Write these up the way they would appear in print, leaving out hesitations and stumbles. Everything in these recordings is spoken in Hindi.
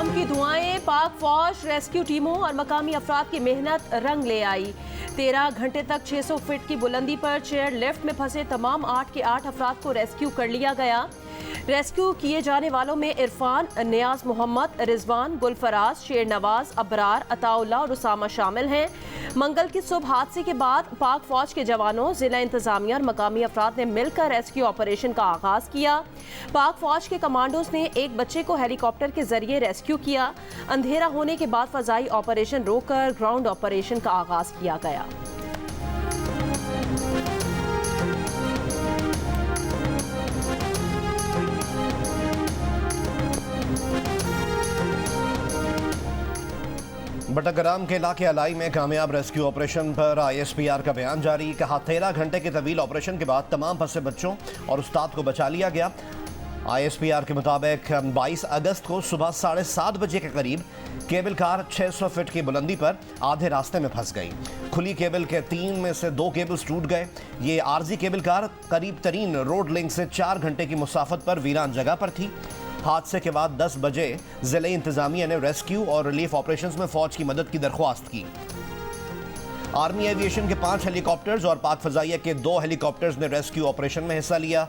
बम की धुआएं, पाक फौज, रेस्क्यू टीमों और मकामी अफराद की मेहनत रंग ले आई। 13 घंटे तक 600 फीट की बुलंदी पर चेयर लिफ्ट में फंसे तमाम 8 के 8 अफराद को रेस्क्यू कर लिया गया। रेस्क्यू किए जाने वालों में इरफान, नियाज मोहम्मद, रिजवान, गुलफराज, शेर नवाज, अबरार, अताउल्ला और उसामा शामिल हैं। मंगल की सुबह हादसे के बाद पाक फौज के जवानों, जिला इंतजामिया और मकामी अफराद ने मिलकर रेस्क्यू ऑपरेशन का आगाज किया। पाक फौज के कमांडोज ने एक बच्चे को हेलीकॉप्टर के जरिए रेस्क्यू किया। अंधेरा होने के बाद फजाई ऑपरेशन रोककर ग्राउंड ऑपरेशन का आगाज किया गया। बटग्राम के इलाके अलाई में कामयाब रेस्क्यू ऑपरेशन पर ISPR का बयान जारी। कहा 13 घंटे के तवील ऑपरेशन के बाद तमाम फंसे बच्चों और उस्ताद को बचा लिया गया। ISPR के मुताबिक 22 अगस्त को सुबह 7:30 बजे के करीब केबल कार 600 फीट की बुलंदी पर आधे रास्ते में फंस गई। खुली केबल के 3 में से 2 केबल्स टूट गए। ये आरजी केबल कार करीब तरीन रोड लिंक से 4 घंटे की मुसाफत पर वीरान जगह पर थी। हादसे के बाद 10 बजे जिले इंतजामिया ने रेस्क्यू और रिलीफ ऑपरेशंस में फौज की मदद की दरख्वास्त की। आर्मी एविएशन के 5 हेलीकॉप्टर्स और पाक फजाइया के 2 हेलीकॉप्टर्स ने रेस्क्यू ऑपरेशन में हिस्सा लिया।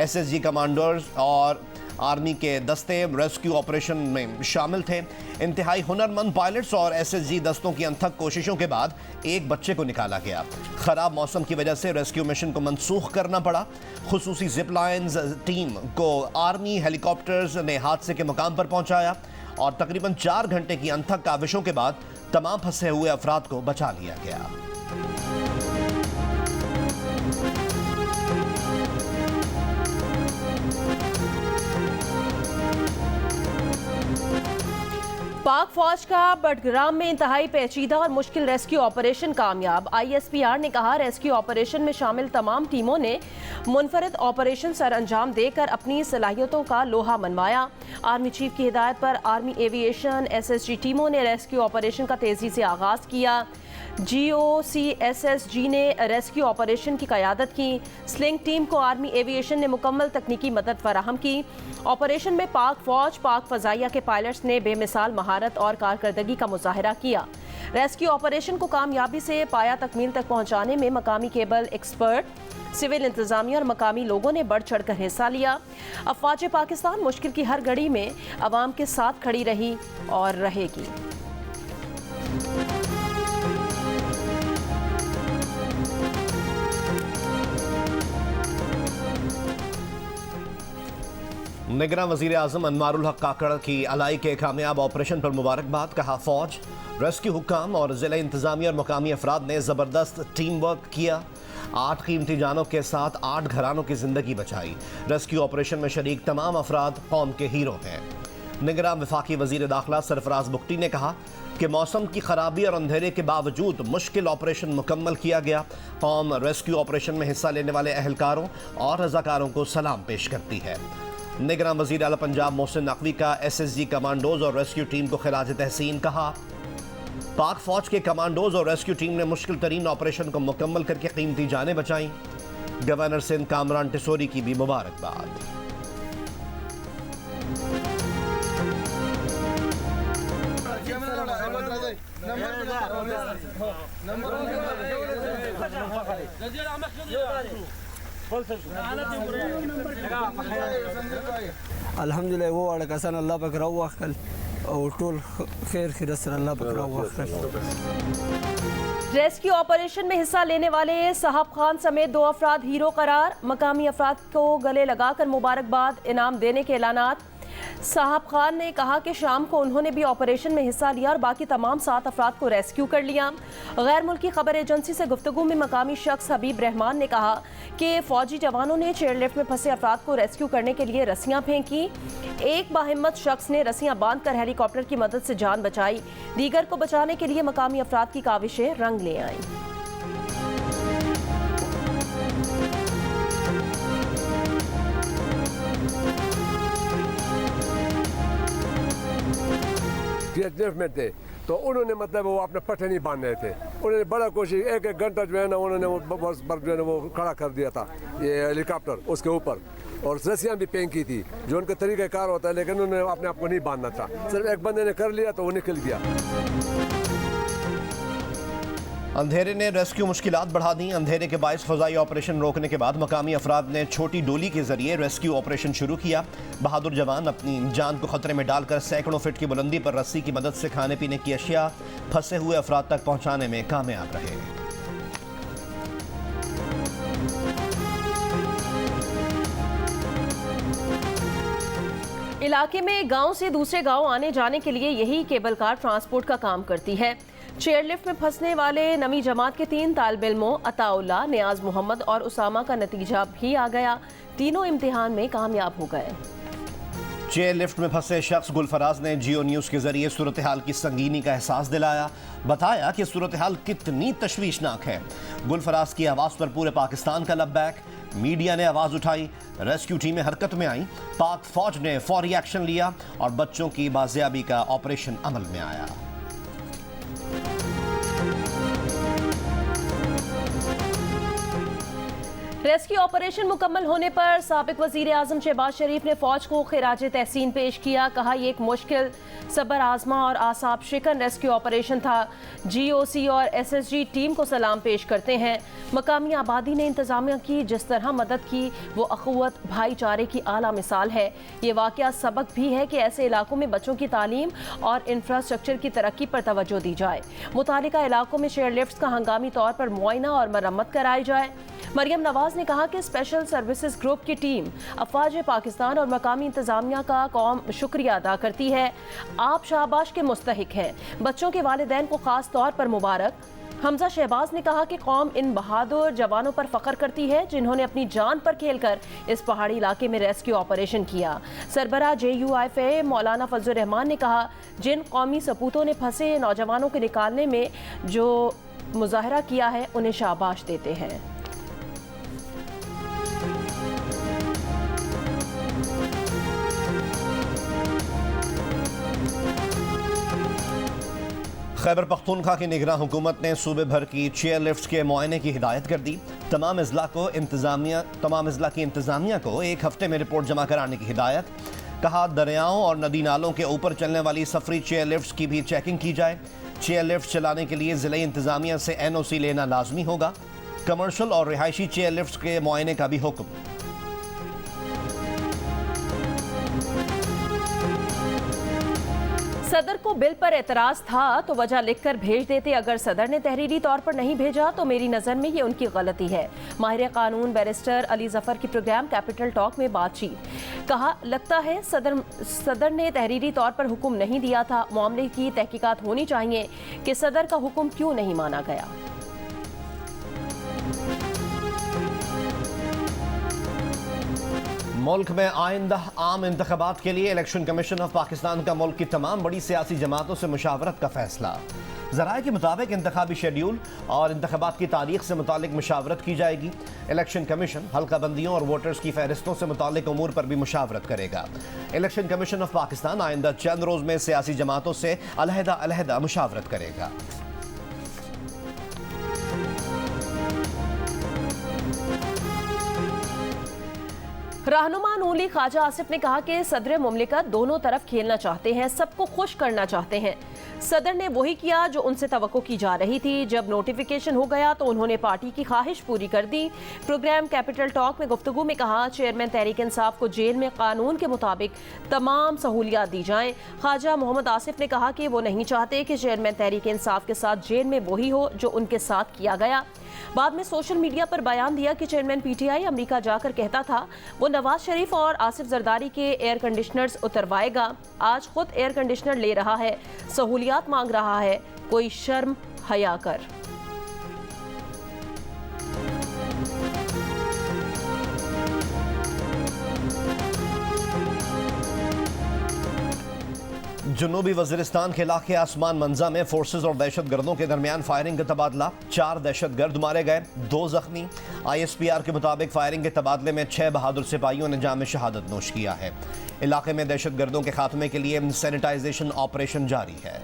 SSG कमांडर्स और आर्मी के दस्ते रेस्क्यू ऑपरेशन में शामिल थे। इंतहाई हुनरमंद पायलट्स और SSG दस्तों की अनथक कोशिशों के बाद एक बच्चे को निकाला गया। खराब मौसम की वजह से रेस्क्यू मिशन को मनसूख करना पड़ा। खुसूसी जिप लाइन्स टीम को आर्मी हेलीकॉप्टर्स ने हादसे के मुकाम पर पहुंचाया और तकरीबन 4 घंटे की अनथक काविशों के बाद तमाम फंसे हुए अफराद को बचा लिया गया। पाक फौज का बटग्राम में इंतहाई पेचीदा और मुश्किल रेस्क्यू ऑपरेशन कामयाब। ISPR ने कहा रेस्क्यू ऑपरेशन में शामिल तमाम टीमों ने मुनफरिद ऑपरेशन सर अंजाम देकर अपनी सलाहियतों का लोहा मनवाया। आर्मी चीफ की हिदायत पर आर्मी एविएशन SSG टीमों ने रेस्क्यू ऑपरेशन का तेजी से आगाज किया। GOCSSG ने रेस्क्यू ऑपरेशन की क़यादत की। स्लिंग टीम को आर्मी एविएशन ने मुकम्मल तकनीकी मदद फराहम की। ऑपरेशन में पाक फौज, पाक फजाइया के पायलट्स ने बेमिसाल महारत और कारकर्दगी का मुजाहरा किया। रेस्क्यू ऑपरेशन को कामयाबी से पाया तकमील तक पहुंचाने में मकामी केबल एक्सपर्ट, सिविल इंतजामिया और मकामी लोगों ने बढ़ चढ़ कर हिस्सा लिया। अफवाज पाकिस्तान मुश्किल की हर घड़ी में अवाम के साथ खड़ी रही और रहेगी। निगरान वज़ीर आज़म अनवारुल हक काकड़ की अलाई के कामयाब ऑपरेशन पर मुबारकबाद। कहा फौज, रेस्क्यू हुक्काम और ज़िला इंतजामिया और मकामी अफराद ने ज़बरदस्त टीम वर्क किया। 8 कीमती जानों के साथ 8 घरानों की ज़िंदगी बचाई। रेस्क्यू ऑपरेशन में शरीक तमाम अफराद कौम के हीरो हैं। निगरान वफाकी वज़ीर दाखिला सरफराज बुख्ती ने कहा कि मौसम की खराबी और अंधेरे के बावजूद मुश्किल ऑपरेशन मुकम्मल किया गया। कौम रेस्क्यू ऑपरेशन में हिस्सा लेने वाले अहलकारों और रज़ाकारों को सलाम पेश करती है। निगरान वज़ीर आला पंजाब मोहसिन नकवी का SSG कमांडोज और रेस्क्यू टीम को खिराज तहसीन कहा। पाक फौज के कमांडोज और रेस्क्यू टीम ने मुश्किल तरीन ऑपरेशन को मुकम्मल करके कीमती जानें बचाई। गवर्नर सिंध कामरान टिसोरी की भी मुबारकबाद। अल्हम्दुलिल्लाह वो वाला कसन अल्लाह बकरा हुआ कल और टोल खैर खिरस अल्लाह बकरा हुआ कल। रेस्क्यू ऑपरेशन में हिस्सा लेने वाले साहब खान समेत 2 अफराद हीरो करार। मकामी अफराद को गले लगाकर मुबारकबाद, इनाम देने के ऐलानात। साहब खान ने कहा कि शाम को उन्होंने भी ऑपरेशन में हिस्सा लिया और बाकी तमाम 7 अफराद को रेस्क्यू कर लिया। गैर मुल्की खबर एजेंसी से गुफ्तगू में मकामी शख्स हबीब रहमान ने कहा कि फौजी जवानों ने चेयरलिफ्ट में फंसे अफराद को रेस्क्यू करने के लिए रस्सियां फेंकी। एक बाहिम्मत शख्स ने रस्सियां बांधकर हेलीकॉप्टर की मदद से जान बचाई। दीगर को बचाने के लिए मकामी अफराद की काविशें रंग ले आईं। THF में थे तो उन्होंने मतलब वो अपने पट्टे नहीं बांध रहे थे। उन्होंने बड़ा कोशिश, 1-1 घंटा जो है ना उन्होंने वो बस जो है ना वो खड़ा कर दिया था ये हेलीकॉप्टर उसके ऊपर। और रस्सियाँ भी फेंकी थी, जो उनका तरीक़ाकार होता है, लेकिन उन्होंने अपने आप को नहीं बांधना था। सिर्फ एक बंदे ने कर लिया तो वो निकल गया। अंधेरे ने रेस्क्यू मुश्किलात बढ़ा दी। अंधेरे के बायस फ़ज़ाई ऑपरेशन रोकने के बाद मकामी अफराद ने छोटी डोली के जरिए रेस्क्यू ऑपरेशन शुरू किया। बहादुर जवान अपनी जान को खतरे में डालकर सैकड़ों फीट की बुलंदी पर रस्सी की मदद से खाने पीने की अशिया फंसे हुए अफराद तक पहुंचाने में कामयाब रहे। इलाके में गांव से दूसरे गांव आने जाने के लिए यही केबल कार ट्रांसपोर्ट का काम करती है। चेयरलिफ्ट में फंसने वाले नवी जमात के 3 तालिब इल्मों अताउल्ला, नियाज मोहम्मद और उसामा का नतीजा भी आ गया। तीनों इम्तिहान में कामयाब हो गए। चेयरलिफ्ट में फंसे शख्स गुलफराज ने जियो न्यूज़ के जरिए सूरत हाल की संगीनी का एहसास दिलाया। बताया कि सूरत हाल कितनी तशवीशनाक है। गुलफराज की आवाज़ पर पूरे पाकिस्तान का लब्बैक। मीडिया ने आवाज़ उठाई, रेस्क्यू टीमें हरकत में आई, पाक फौज ने फौरी एक्शन लिया और बच्चों की बाजियाबी का ऑपरेशन अमल में आया। रेस्क्यू ऑपरेशन मुकम्मल होने पर साबिक वजीर आजम शहबाज शरीफ ने फौज को खिराज तहसीन पेश किया। कहा, यह एक मुश्किल, सबर आजमा और आसाब शिकन रेस्क्यू ऑपरेशन था। GOC और SSG टीम को सलाम पेश करते हैं। मकामी आबादी ने इंतजामिया की जिस तरह मदद की वो अखुवत भाईचारे की आला मिसाल है। ये वाकया सबक भी है कि ऐसे इलाकों में बच्चों की तालीम और इंफ्रास्ट्रक्चर की तरक्की पर तवज्जो दी जाए। मुतालिका इलाकों में चेयरलिफ्ट का हंगामी तौर पर मुआयना और मरम्मत कराई जाए। मरियम नवाज ने कहा कि स्पेशल सर्विसेज ग्रुप की टीम अफवाज पाकिस्तान और मकामी इंतजामिया का कौम शुक्रिया अदा करती है। आप शाबाश के मुस्तहिक हैं। बच्चों के वालिदैन को खास तौर पर मुबारक। हमजा शहबाज ने कहा कि कौम इन बहादुर जवानों पर फख्र करती है जिन्होंने अपनी जान पर खेलकर इस पहाड़ी इलाके में रेस्क्यू ऑपरेशन किया। सरबराह JUIFA मौलाना फजलुर रहमान ने कहा, जिन कौमी सपूतों ने फंसे नौजवानों को निकालने में जो मुजाहरा किया है उन्हें शाबाश देते हैं। खैबर पख्तूनख्वा की निगरान हुकूमत ने सूबे भर की चेयरलिफ्ट के मुआयने की हिदायत कर दी। तमाम अजला की इंतजामिया को 1 हफ्ते में रिपोर्ट जमा कराने की हिदायत। कहा, दरियाओं और नदी नालों के ऊपर चलने वाली सफरी चेयरलिफ्ट की भी चेकिंग की जाए। चेयरलिफ्ट चलाने के लिए ज़िले इंतजामिया से NOC लेना लाजमी होगा। कमर्शल और रिहायशी चेयरलिफ्ट के मुआयने का भी हुक्म। सदर को बिल पर एतराज था तो वजह लिखकर भेज देते। अगर सदर ने तहरीरी तौर पर नहीं भेजा तो मेरी नज़र में ये उनकी गलती है। माहिर कानून बैरिस्टर अली जफर की प्रोग्राम कैपिटल टॉक में बातचीत। कहा, लगता है सदर ने तहरीरी तौर पर हुक्म नहीं दिया था। मामले की तहकीकात होनी चाहिए कि सदर का हुक्म क्यों नहीं माना गया। मुल्क में आइंदा आम इंतखाबात के लिए इलेक्शन कमीशन ऑफ पाकिस्तान का मुल्क की तमाम बड़ी सियासी जमातों से मुशावरत का फैसला। ज़राए के मुताबिक इंतखाबी शेड्यूल और इंतखाबात की तारीख से मुतालिक मुशावरत की जाएगी। इलेक्शन कमीशन हल्का बंदियों और वोटर्स की फहरिस्तों से मुतालिक उमूर पर भी मुशावरत करेगा। इलेक्शन कमीशन ऑफ पाकिस्तान आइंदा चंद रोज़ में सियासी जमातों से अलहदा मुशावरत करेगा। रहनुमा नूली ख्वाजा आसिफ ने कहा कि सदर मुमलिकत दोनों तरफ खेलना चाहते हैं, सबको खुश करना चाहते हैं। सदर ने वही किया जो उनसे तवक्को की जा रही थी। जब नोटिफिकेशन हो गया तो उन्होंने पार्टी की ख्वाहिश पूरी कर दी। प्रोग्राम कैपिटल टॉक में गुफ्तगू में कहा, चेयरमैन तहरीक इंसाफ को जेल में कानून के मुताबिक तमाम सहूलियात दी जाएं। ख्वाजा मोहम्मद आसिफ ने कहा कि वो नहीं चाहते कि चेयरमैन तहरीक इंसाफ के साथ जेल में वही हो जो उनके साथ किया गया। बाद में सोशल मीडिया पर बयान दिया कि चेयरमैन PTI अमेरिका जाकर कहता था वो नवाज शरीफ और आसिफ जरदारी के एयर कंडीशनर्स उतरवाएगा। आज खुद एयर कंडीशनर ले रहा है, सहूलियात मांग रहा है। कोई शर्म हया कर। जनूबी वज़ीरिस्तान के इलाके आसमान मंजा में फोर्सेज और दहशत गर्दों के दरमियान फायरिंग का तबादला। 4 दहशत गर्द मारे गए, 2 जख्मी। ISPR के मुताबिक फायरिंग के तबादले में 6 बहादुर सिपाहियों ने जाम शहादत नोश किया है। इलाके में दहशत गर्दों के खात्मे के लिए सैनिटाइजेशन ऑपरेशन जारी है।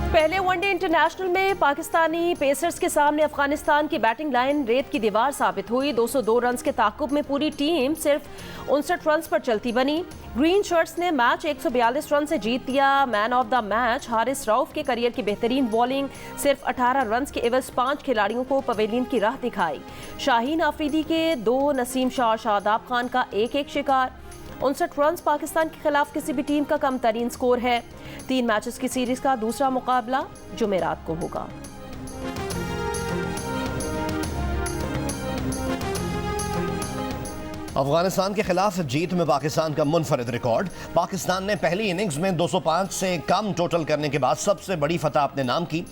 पहले वनडे इंटरनेशनल में पाकिस्तानी पेसर्स के सामने अफगानिस्तान की बैटिंग लाइन रेत की दीवार साबित हुई। 202 रन्स के ताकुब में पूरी टीम सिर्फ 59 रन्स पर चलती बनी। ग्रीन शर्ट्स ने मैच 142 रन से जीत लिया। Man of the match Haris Rauf के करियर की बेहतरीन बॉलिंग, सिर्फ 18 रन्स के एवज 5 खिलाड़ियों को पवेलियन की राह दिखाई। शाहीन आफरीदी के 2, नसीम शाह, शादाब खान का 1-1 शिकार। 59 रन्स पाकिस्तान के खिलाफ किसी भी टीम का कम तरीन स्कोर है। 3 मैचेस की सीरीज का दूसरा मुकाबला जुमेरात को होगा। अफगानिस्तान के खिलाफ जीत में पाकिस्तान का मुनफरिद रिकॉर्ड। पाकिस्तान ने पहली इनिंग्स में 205 से कम टोटल करने के बाद सबसे बड़ी फतह अपने नाम की।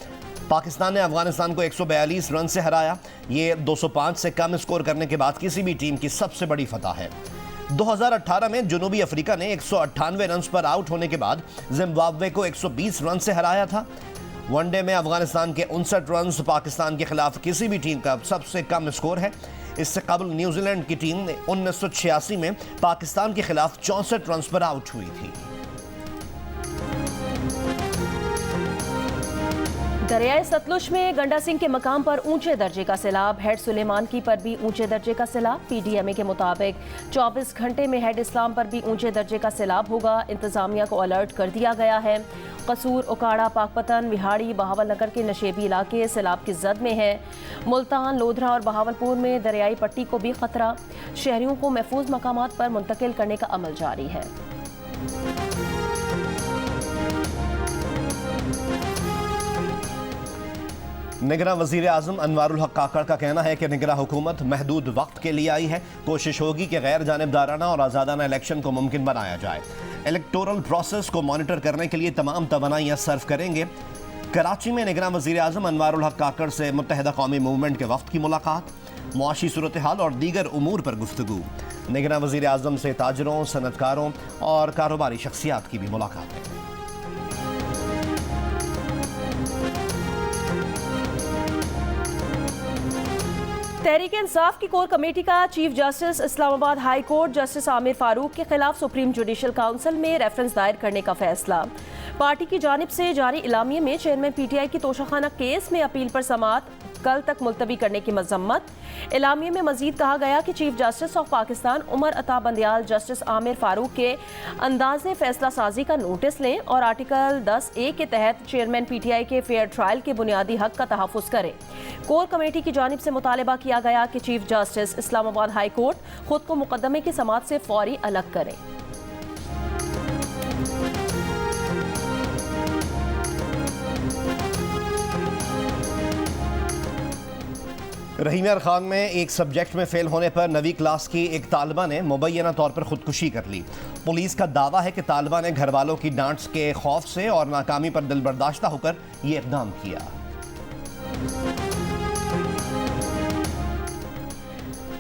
पाकिस्तान ने अफगानिस्तान को 142 रन से हराया। ये 205 से कम स्कोर करने के बाद किसी भी टीम की सबसे बड़ी फतह है। 2018 में जनूबी अफ्रीका ने 198 रन पर आउट होने के बाद जिम्बाब्वे को 120 रन से हराया था। वनडे में अफगानिस्तान के 59 रन पाकिस्तान के खिलाफ किसी भी टीम का सबसे कम स्कोर है। इससे कबल न्यूजीलैंड की टीम 1986 में पाकिस्तान के खिलाफ 64 रन पर आउट हुई थी। दरियाए सतलुज में गंडा सिंह के मकाम पर ऊंचे दर्जे का सैलाब। हेड सुलेमान की पर भी ऊंचे दर्जे का सैलाब। पीडीएमए के मुताबिक 24 घंटे में हेड इस्लाम पर भी ऊंचे दर्जे का सैलाब होगा। इंतजामिया को अलर्ट कर दिया गया है। कसूर, उकाड़ा, पाकपतन, विहाड़ी, बहावलनगर के नशेबी इलाके सैलाब की जद में है। मुल्तान, लोधरा और बहावलपुर में दरियाई पट्टी को भी खतरा। शहरियों को महफूज मकामात पर मुंतकिल करने का अमल जारी है। निगरां वज़ीर आज़म अनवारुल हक काकड़ का कहना है कि निगरां हुकूमत महदूद वक्त के लिए आई है। कोशिश होगी कि गैर जानिबदाराना और आज़ादाना इलेक्शन को मुमकिन बनाया जाए। इलेक्टोरल प्रोसेस को मॉनिटर करने के लिए तमाम तवानाइयाँ सर्व करेंगे। कराची में निगरां वज़ीर आज़म अनवारुल हक काकड़ से मुत्तहिदा कौमी मूवमेंट के वक्त की मुलाकात, मुआशी सूरत हाल और दीगर उमूर पर गुफ्तगू। निगरां वज़ीर आज़म से ताजरों, सनतकारों और कारोबारी शख्सियात की भी मुलाकात है। तहरीक इंसाफ की कोर कमेटी का chief justice Islamabad high court justice Aamir Farooq के खिलाफ सुप्रीम जुडिशल काउंसिल में रेफरेंस दायर करने का फैसला। पार्टी की जानिब से जारी इलामिये में चेयरमैन पीटीआई की तोशाखाना केस में अपील पर समाअत कल तक मुलतवी करने की मजम्मत। इलामिये में मजीद कहा गया कि chief justice of Pakistan Umar Ata Bandial justice Aamir Farooq के अंदाज़े फैसला साजी का नोटिस लें और आर्टिकल 10A के तहत चेयरमैन पीटीआई के फेयर ट्रायल के बुनियादी हक का तहफ़्फ़ुज़ करें। कोर कमेटी की जानिब से मुतालबा किया गया कि chief justice Islamabad high court खुद को मुकदमे की समाअत से फौरी अलग करें। रहीम यार खान में एक सब्जेक्ट में फेल होने पर 9वीं क्लास की एक तालिबा ने मुबैना तौर पर खुदकुशी कर ली। पुलिस का दावा है कि तालिबा ने घर वालों की डांट के खौफ से और नाकामी पर दिल बर्दाश्ता होकर ये इक़दाम किया।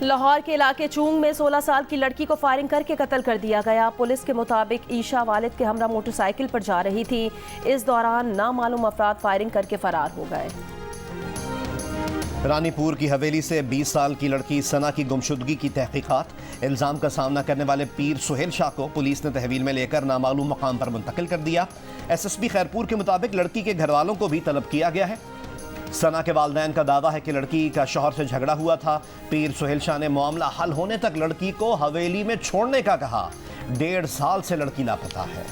लाहौर के इलाके चूंग में 16 साल की लड़की को फायरिंग करके कत्ल कर दिया गया। पुलिस के मुताबिक ईशा वालिद के हमरा मोटरसाइकिल पर जा रही थी। इस दौरान नामालूम अफराद फायरिंग करके फरार हो गए। रानीपुर की हवेली से 20 साल की लड़की सना की गुमशुदगी की तहकीकात। इल्ज़ाम का सामना करने वाले पीर सुहेल शाह को पुलिस ने तहवील में लेकर नामालूम मकाम पर मुंतकिल कर दिया। एसएसपी खैरपुर के मुताबिक लड़की के घर वालों को भी तलब किया गया है। सना के वालिदैन का दावा है कि लड़की का शौहर से झगड़ा हुआ था। पीर सुहेल शाह ने मामला हल होने तक लड़की को हवेली में छोड़ने का कहा। 1.5 साल से लड़की लापता है।